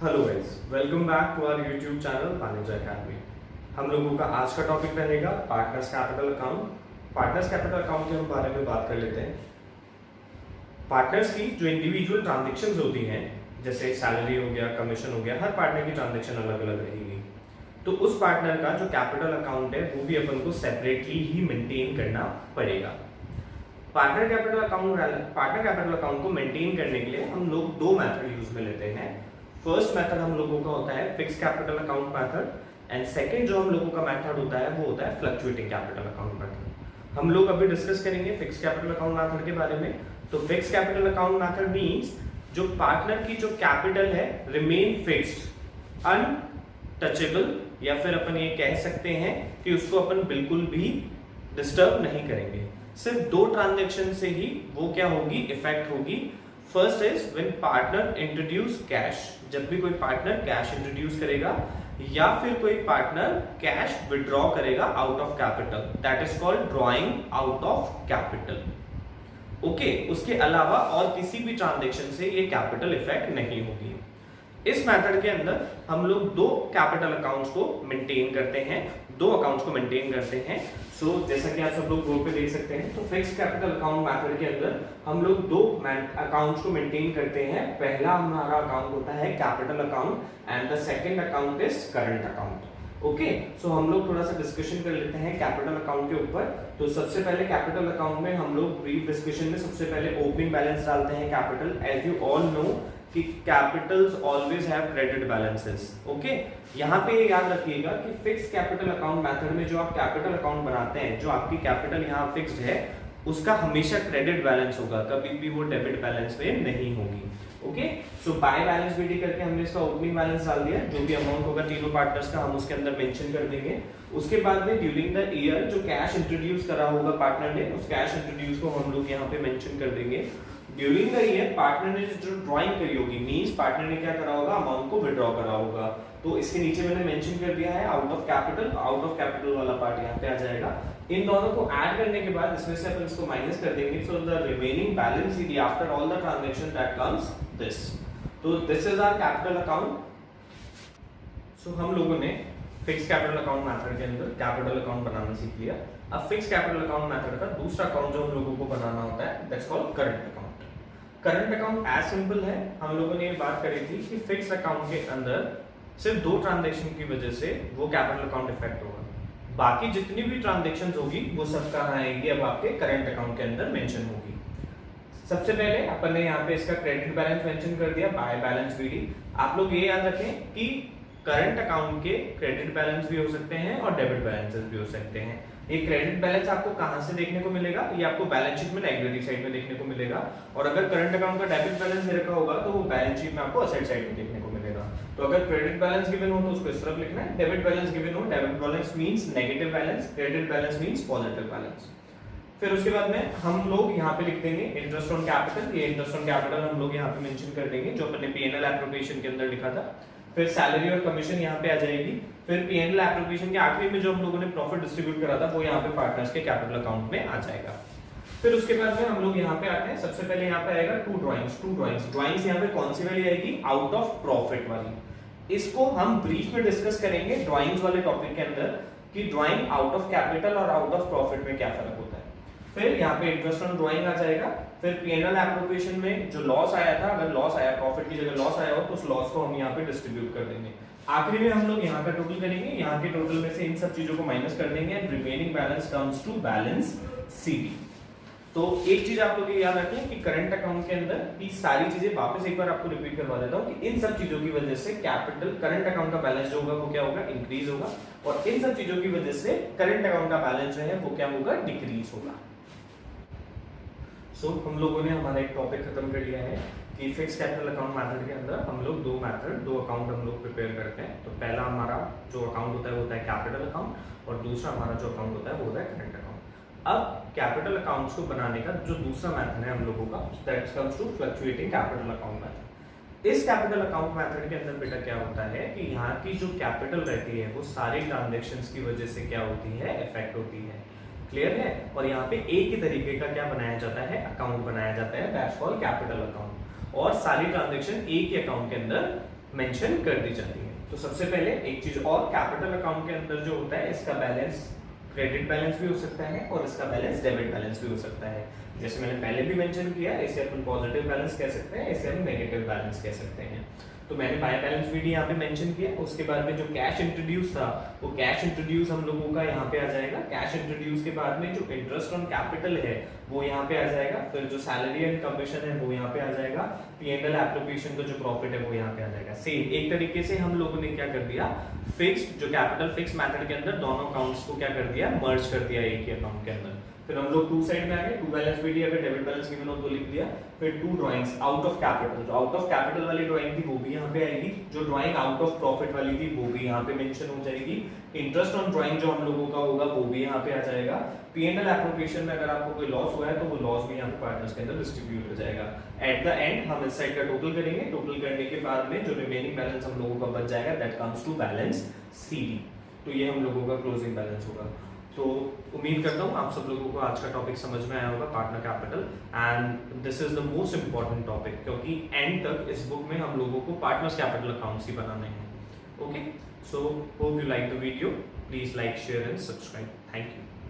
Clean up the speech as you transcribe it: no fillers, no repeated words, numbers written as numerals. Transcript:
Hello guys, welcome back to our YouTube channel Vanijya academy. हम लोगों का आज का टॉपिक रहेगा partners capital account. Partners capital account के बारे में बात कर लेते हैं। पार्टनर्स की जो इंडिविजुअल ट्रांजेक्शन्स होती हैं, जैसे सैलरी हो गया, कमीशन हो गया, हर पार्टनर की ट्रांजेक्शन अलग अलग रहेगी। तो उस पार्टनर का जो कैपिटल अकाउंट है वो भी अपन को सेपरेटली ही मेंटेन करना पड़ेगा। पार्टनर कैपिटल अकाउंट को मेंटेन करने के लिए हम लोग दो मेथड यूज में लेते हैं। फर्स्ट मेथड हम लोगों का होता है fix capital account method and second जो हम लोगों का मेथड होता है वो होता है फ्लक्चुएटिंग कैपिटल अकाउंट मेथड। हम लोग अभी डिस्कस करेंगे फिक्स कैपिटल अकाउंट मेथड के बारे में। तो fix capital account method means जो पार्टनर की जो कैपिटल है रिमेन फिक्स्ड, अनटचेबल, या फिर अपन ये कह सकते हैं कि उसको अपन बिल्कुल भी डिस्टर्ब नहीं करेंगे। सिर्फ दो ट्रांजैक्शन से ही वो क्या होगी, इफेक्ट होगी। First is when partner introduce cash, जब भी कोई पार्टनर कैश इंट्रोड्यूस करेगा या फिर कोई पार्टनर कैश विड्रॉ करेगा out of capital, that is called drawing out of capital. Okay, उसके अलावा और किसी भी ट्रांजैक्शन से ये कैपिटल इफेक्ट नहीं होगी। इस मेथड के अंदर हम लोग दो कैपिटल अकाउंट्स को मेंटेन करते हैं, दो अकाउंट्स को मेंटेन करते हैं। सो जैसा कि आप सब लोग बोर्ड पे देख सकते हैं, तो फिक्स कैपिटल अकाउंट मेथड के अंदर हम लोग दो अकाउंट्स को मेंटेन करते हैं। पहला हमारा अकाउंट होता है capital account and the second account is current account. Okay, so हम लोग थोड़ा सा डिस्कशन कर लेते हैं कैपिटल अकाउंट के ऊपर। तो सबसे पहले कैपिटल अकाउंट में हम लोग ब्रीफ डिस्कशन में सबसे पहले ओपनिंग बैलेंस डालते हैं capital. As you all know कि capitals always have credit balances. Okay, यहाँ पे याद रखिएगा कि फिक्स कैपिटल अकाउंट मेथड में जो आप कैपिटल अकाउंट बनाते हैं, जो आपकी कैपिटल यहाँ फिक्स्ड है, उसका हमेशा क्रेडिट बैलेंस होगा, कभी भी वो डेबिट बैलेंस में नहीं होगी। Okay, so by balance BD करके हमने इसका ओपनिंग बैलेंस डाल दिया। जो भी अमाउंट होगा तीनों पार्टनर्स का हम उसके अंदर मेंशन कर देंगे। उसके बाद में ड्यूरिंग द ईयर जो कैश इंट्रोड्यूस करा होगा पार्टनर ने, उस कैश इंट्रोड्यूस को हम लोग यहाँ पे मेंशन कर देंगे। ड्यूरिंग द ईयर पार्टनर ने जो ड्राइंग करी होगी, मींस पार्टनर ने क्या करा होगा, अमाउंट को विड्रॉ करा होगा। तो इसके नीचे मैंने मेंशन कर दिया है out of capital. Out of capital वाला पार्ट यहाँ पे आ जाएगा। इन दोनों को ऐड करने के बाद इसमें से अपन इसको माइनस कर देंगे। सो द रिमेनिंग बैलेंस ईडी after all the transaction that comes this. तो this is our capital account. So हम लोगों ने फिक्स कैपिटल अकाउंट मेथड के अंदर कैपिटल अकाउंट बनाना सीख लिया। अब फिक्स कैपिटल अकाउंट मेथड का दूसरा अकाउंट जो हम लोगों को बनाना होता है, that's called current account. Current account as simple है। हम लोगों ने ये बात करी थी कि फिक्स अकाउंट के अंदर सिर्फ दो ट्रांजैक्शन की वजह से वो कैपिटल अकाउंट इफेक्ट होगा। बाकी जितनी भी ट्रांजैक्शंस होगी वो सब कहाँ आएगी, अब आपके करंट अकाउंट के अंदर मेंशन होगी। सबसे पहले अपन ने यहाँ पे इसका क्रेडिट बैलेंस मेंशन कर दिया, बाय बैलेंस बीडी। आप लोग ये याद रखें कि करंट अकाउंट के क्रेडिट बैलेंस भी हो सकते हैं और डेबिट बैलेंसेस भी हो सकते हैं। ये क्रेडिट बैलेंस आपको कहां से देखने को मिलेगा, ये आपको बैलेंस शीट में लायबिलिटी साइड में देखने को मिलेगा। और अगर करंट अकाउंट का डेबिट बैलेंस दे रखा होगा तो वो बैलेंस शीट में आपको असेट साइड में देखने को मिलेगा। तो अगर क्रेडिट बैलेंस गिवन हो तो उसको इस तरफ लिखना है, डेबिट बैलेंस गिवन हो, debit balance means negative balance, credit balance means positive balance. फिर उसके बाद में हम लोग यहाँ पे लिख देंगे इंटरेस्ट ऑन कैपिटल। ये इंटरेस्ट ऑन कैपिटल हम लोग यहाँ पे मेंशन कर देंगे जो अपने पीएनएल एप्रोप्रिएशन के अंदर लिखा था। फिर सैलरी और कमीशन यहाँ पे आ जाएगी। फिर पीएनएल एप्रोप्रिएशन के आखिरी में जो हम लोगों ने प्रॉफिट डिस्ट्रीब्यूट करा था वो यहाँ पे पार्टनर्स के कैपिटल अकाउंट में आ जाएगा। फिर उसके बाद में हम लोग यहाँ पे आते हैं। सबसे पहले यहाँ पे आएगा टू ड्राइंग्स यहाँ पे कौन सी वाली आएगी, आउट ऑफ प्रॉफिट वाली। इसको हम ब्रीफ में डिस्कस करेंगे ड्राइंग्स वाले टॉपिक के अंदर कि ड्राइंग आउट ऑफ कैपिटल और आउट ऑफ प्रॉफिट में क्या फर्क होता है। फिर यहाँ पे इंटरेस्ट ऑन ड्राइंग आ जाएगा। फिर पीएनएल एप्रोप्रिएशन में जो लॉस आया था, अगर लॉस आया, प्रॉफिट की जगह लॉस आया हो तो उस लॉस को हम यहाँ पे डिस्ट्रीब्यूट कर देंगे। आखिरी में हम लोग यहाँ का टोटल करेंगे, यहाँ के टोटल में से इन सब चीजों को माइनस कर देंगे and remaining balance comes to balance CD. तो एक चीज आप लोग ये याद रखें कि करंट अकाउंट के अंदर ये सारी चीजें वापस एक बार आपको रिपीट करवा देता हूँ कि इन सब चीजों की वजह से कैपिटल करंट अकाउंट का बैलेंस जो होगा वो क्या होगा, इंक्रीज होगा। और इन सब चीजों की वजह से करंट अकाउंट का बैलेंस जो है वो क्या होगा, डिक्रीज होगा। सो हम लोगों ने हमारा एक टॉपिक खत्म कर लिया है कि फिक्स कैपिटल अकाउंट मेथड के अंदर हम लोग दो अकाउंट हम लोग प्रिपेयर करते हैं। तो पहला हमारा जो अकाउंट होता है वो होता है कैपिटल अकाउंट और दूसरा हमारा जो अकाउंट होता है वो होता है करंट अकाउंट। अब कैपिटल अकाउंट्स को बनाने का जो दूसरा मेथड है हम लोगों का, that comes to fluctuating capital account method. इस कैपिटल अकाउंट मेथड के अंदर बेटा क्या होता है कि यहाँ की जो कैपिटल रहती है वो सारी ट्रांजेक्शन्स की वजह से क्या होती है, इफेक्ट होती है। क्लियर है। और यहाँ पे एक ही तरीके का क्या बनाया जाता है, अकाउंट बनाया जाता है, दैट्स कॉल्ड कैपिटल अकाउंट। और सारी ट्रांजैक्शन एक ही अकाउंट के अंदर मेंशन कर दी जाती है। तो सबसे पहले एक चीज और, कैपिटल अकाउंट के अंदर जो होता है इसका बैलेंस क्रेडिट बैलेंस भी हो सकता है और इसका बैलेंस डेबिट बैलेंस भी हो सकता है। जैसे मैंने पहले भी मेंशन किया, इसे अपन पॉजिटिव बैलेंस कह सकते हैं, इसे हम नेगेटिव बैलेंस कह सकते हैं। तो मैंने बाय बैलेंस भी यहाँ पे मेंशन किया। उसके बाद में जो कैश इंट्रोड्यूस था, वो कैश इंट्रोड्यूस हम लोगों का यहाँ पे आ जाएगा। कैश इंट्रोड्यूस के बाद में जो इंटरेस्ट ऑन कैपिटल है वो यहाँ पे आ जाएगा। फिर जो सैलरी एंड कमीशन है वो यहाँ पे आ जाएगा। P&L एप्रोप्रिएशन का जो प्रॉफिट है वो यहाँ पे आ जाएगा। सेम एक तरीके से हम लोगों ने क्या कर दिया, फिक्स्ड जो कैपिटल फिक्स मेथड के अंदर दोनों अकाउंट्स को क्या कर दिया, मर्ज कर दिया एक ही अकाउंट के अंदर। फिर हम लोग टू साइड में आ गए, टू बैलेंस भी दिया, अगर डेबिट बैलेंस गिवन हो तो लिख दिया। फिर to drawings out of capital, जो आउट ऑफ कैपिटल वाली ड्राइंग थी वो भी यहाँ पे आएगी। जो ड्राइंग आउट ऑफ प्रॉफिट वाली थी वो भी यहाँ पे मेंशन हो जाएगी। इंटरेस्ट ऑन ड्राइंग जो हम लोगों का होगा वो भी यहाँ पे आ जाएगा। P&L एप्रोप्रिएशन में अगर आपको कोई लॉस हुआ है तो वो लॉस भी यहाँ पे पार्टनर्स के अंदर डिस्ट्रीब्यूट हो जाएगा। एट द एंड हम इस साइड का टोटल करेंगे। टोटल करने के बाद में जो रिमेनिंग बैलेंस हम लोगों का बच जाएगा, that comes to balance CD। तो ये हम लोगों का क्लोजिंग बैलेंस होगा। तो उम्मीद करता हूँ आप सब लोगों को आज का टॉपिक समझ में आया होगा, partner capital. And this is the most important topic, क्योंकि एंड तक इस बुक में हम लोगों को पार्टनर्स कैपिटल अकाउंट्स ही बनाने हैं। Okay, so hope you like the video. Please like, share and subscribe. Thank you.